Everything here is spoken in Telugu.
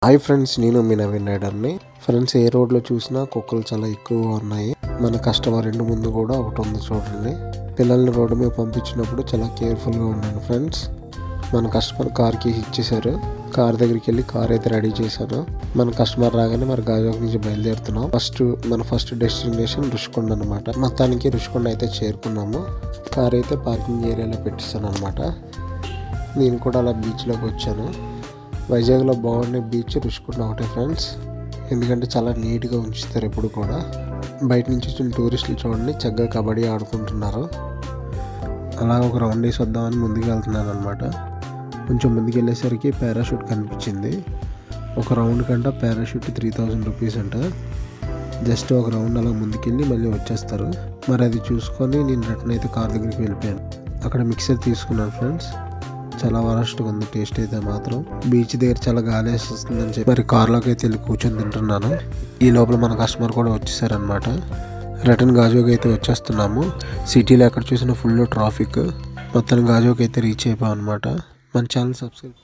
హాయ్ ఫ్రెండ్స్, నేను మీ నవీన్ రైడర్ని. ఫ్రెండ్స్, ఏ రోడ్లో చూసినా కుక్కలు చాలా ఎక్కువగా ఉన్నాయి. మన కస్టమర్ ఇంటి ముందు కూడా ఒకటి ఉంది చూడండి. పిల్లల్ని రోడ్డు మీద పంపించినప్పుడు చాలా కేర్ఫుల్గా ఉండండి ఫ్రెండ్స్. మన కస్టమర్ కార్కి ఇచ్చేసారు. కార్ దగ్గరికి వెళ్ళి కార్ అయితే రెడీ చేశాను. మన కస్టమర్ రాగానే మరి గాజువాక నుంచి బయలుదేరుతున్నాం. మన ఫస్ట్ డెస్టినేషన్ రుషికొండ అనమాట. మొత్తానికి రుషికొండ అయితే చేరుకున్నాము. కార్ అయితే పార్కింగ్ ఏరియాలో పెట్టిస్తాను అనమాట. నేను కూడా అలా బీచ్లోకి వచ్చాను. వైజాగ్లో బాగుండే బీచ్ రుషికొండ ఒకటే ఫ్రెండ్స్. ఎందుకంటే చాలా నీట్గా ఉంచుతారు ఎప్పుడు కూడా. బయట నుంచి వచ్చిన టూరిస్టులు చూడండి చక్కగా కబడ్డీ ఆడుకుంటున్నారు. అలా ఒక రౌండ్ వేసి వద్దామని ముందుకు వెళ్తున్నాను అనమాట. కొంచెం ముందుకు వెళ్ళేసరికి పారాషూట్ కనిపించింది. ఒక రౌండ్ కంట పారాషూట్ 3000 రూపీస్ అంట. జస్ట్ ఒక రౌండ్ అలా ముందుకెళ్ళి మళ్ళీ వచ్చేస్తారు. మరి అది చూసుకొని నేను రిటర్న్ అయితే కార్ దగ్గరికి వెళ్ళిపోయాను. అక్కడ మిక్సర్ తీసుకున్నాను ఫ్రెండ్స్. చాలా వరస్ట్గా ఉంది టేస్ట్ అయితే మాత్రం. బీచ్ దగ్గర చాలా గాలి వేస్తుందని చెప్పి మరి కార్లోకి అయితే వెళ్ళి కూర్చొని తింటున్నాను. ఈ లోపల మన కస్టమర్ కూడా వచ్చేసారనమాట. రిటర్న్ గాజువాక అయితే వచ్చేస్తున్నాము. సిటీలో ఎక్కడ చూసినా ఫుల్ ట్రాఫిక్. మొత్తం గాజువాక అయితే రీచ్ అయిపోయాం అనమాట. మన ఛానల్ సబ్స్క్రైబ్